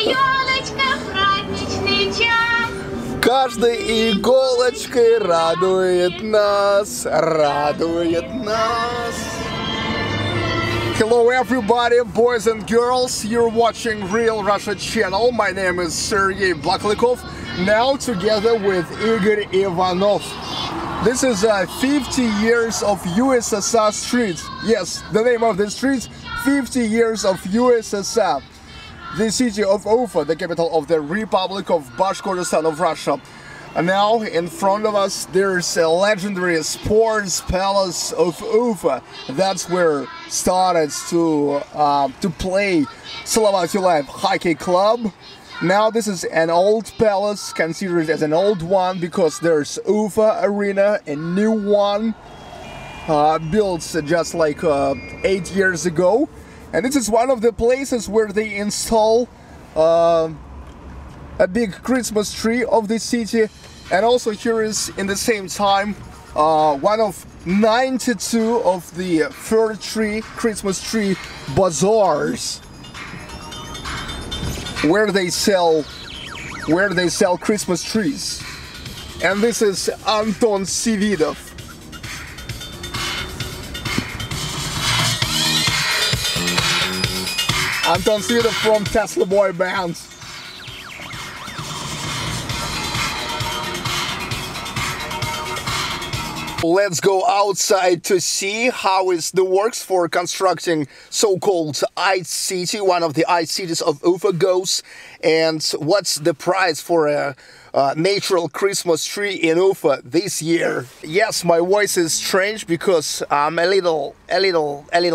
Елочка, праздничный час. Каждой иголочкой радует нас, радует нас. Hello everybody, boys and girls, you're watching Real Russia channel. My name is Sergey Blaklikov, now together with Igor Ivanov. This is 50 years of USSR streets. Yes, the name of the streets, 50 years of USSR. The city of Ufa, the capital of the Republic of Bashkortostan of Russia. And now in front of us there's a legendary sports palace of Ufa. That's where started to play Salavat Yulaev Hockey Club. Now this is an old palace, considered as an old one, because there's Ufa Arena, a new one built just like 8 years ago. And this is one of the places where they install a big Christmas tree of the city. And also here is, in the same time, one of 92 of the fir tree, Christmas tree bazaars, where they sell Christmas trees. And this is Anton Svidov. Anton Svidov from Tesla Boy Band. Let's go outside to see how is the works for constructing so-called Ice City, one of the ice cities of Ufa goes, and what's the price for a natural Christmas tree in Ufa this year. Yes, my voice is strange because I'm a little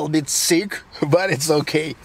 bit sick, but it's okay.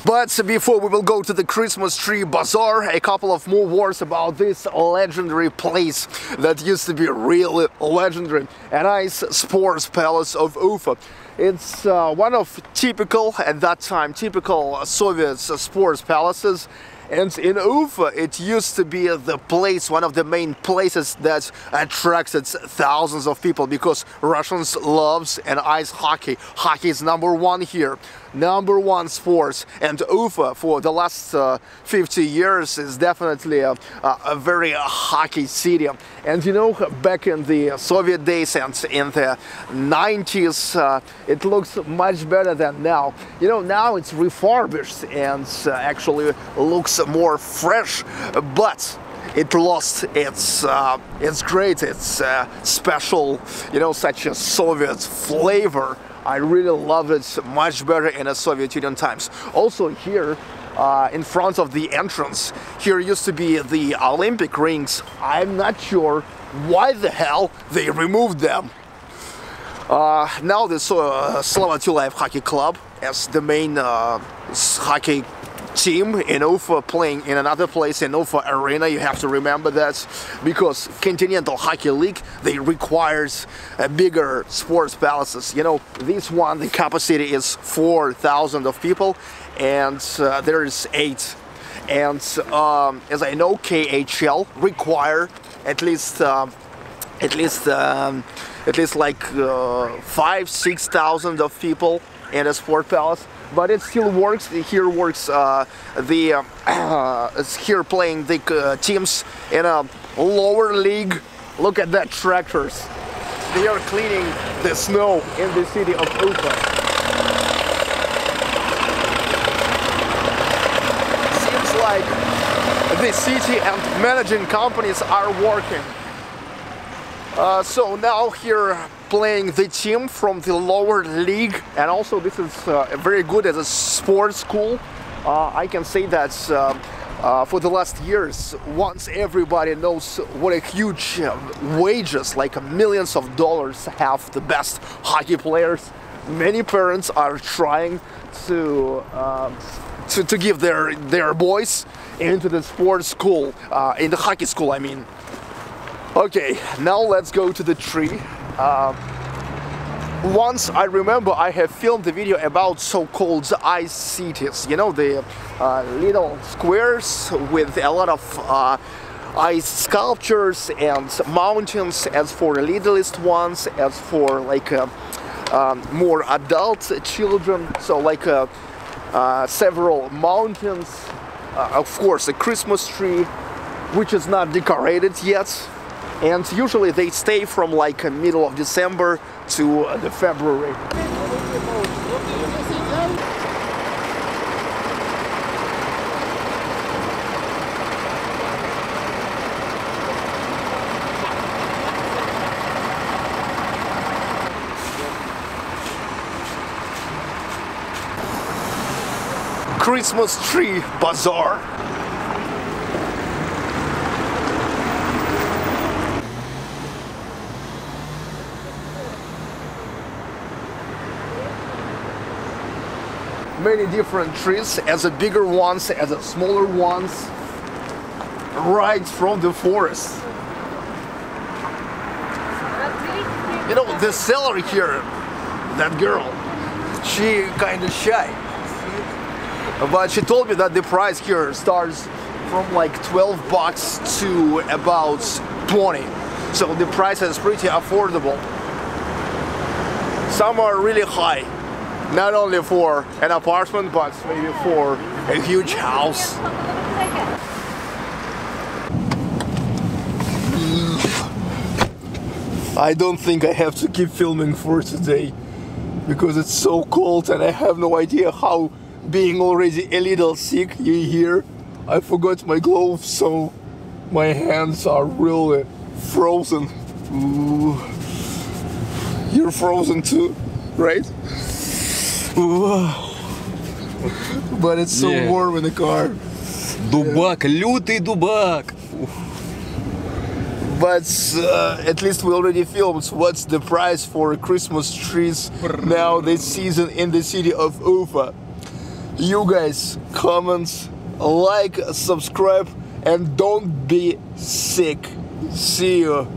But before we will go to the Christmas tree bazaar, a couple of more words about this legendary place that used to be really legendary, a nice sports palace of Ufa. It's one of typical, at that time, typical Soviet sports palaces. And in Ufa, it used to be the place, one of the main places that attracted thousands of people, because Russians loves and ice hockey. Hockey is #1 here, #1 sports. And Ufa, for the last 50 years, is definitely a very hockey city. And you know, back in the Soviet days and in the 90s, it looks much better than now. You know, now it's refurbished and actually looks more fresh, but it lost its great, its special, you know, such a Soviet flavor. I really love it much better in the Soviet Union times. Also here, in front of the entrance, here used to be the Olympic rings. I'm not sure why the hell they removed them. Now the Salavat Yulaev Hockey Club as the main hockey team in Ufa, playing in another place in Ufa Arena. You have to remember that, because Continental Hockey League, they requires bigger sports palaces. You know, this one, the capacity is 4,000 of people, and there is 8. And as I know, KHL require at least like 5,000–6,000 of people in a sport palace. But it still works. Here works here playing the teams in a lower league. Look at that, tractors. They are cleaning the snow in the city of Ufa. Seems like the city and managing companies are working. So now here playing the team from the lower league, and also this is very good as a sports school. I can say that for the last years, once everybody knows what a huge wages, like millions of dollars, have the best hockey players, many parents are trying to give their boys into the sports school, in the hockey school, I mean. Okay, now let's go to the tree. Once I remember I have filmed the video about so-called ice cities. You know, the little squares with a lot of ice sculptures and mountains, as for the littlest ones, as for like more adult children. So like several mountains, of course a Christmas tree which is not decorated yet, and usually they stay from like middle of December to the February. Christmas tree bazaar. Many different trees, as the bigger ones, as the smaller ones, right from the forest. You know, the seller here, that girl, she kind of shy. But she told me that the price here starts from like 12 bucks to about 20. So the price is pretty affordable. Some are really high, not only for an apartment, but maybe for a huge house. I don't think I have to keep filming for today because it's so cold and I have no idea how. Being already a little sick, you hear, I forgot my gloves, so my hands are really frozen. Ooh. You're frozen too, right? Ooh. But it's so warm in the car. Дубак, лютый дубак. But at least we already filmed what's the price for Christmas trees now this season in the city of Ufa. You guys, comment, like, subscribe, and don't be sick. See you.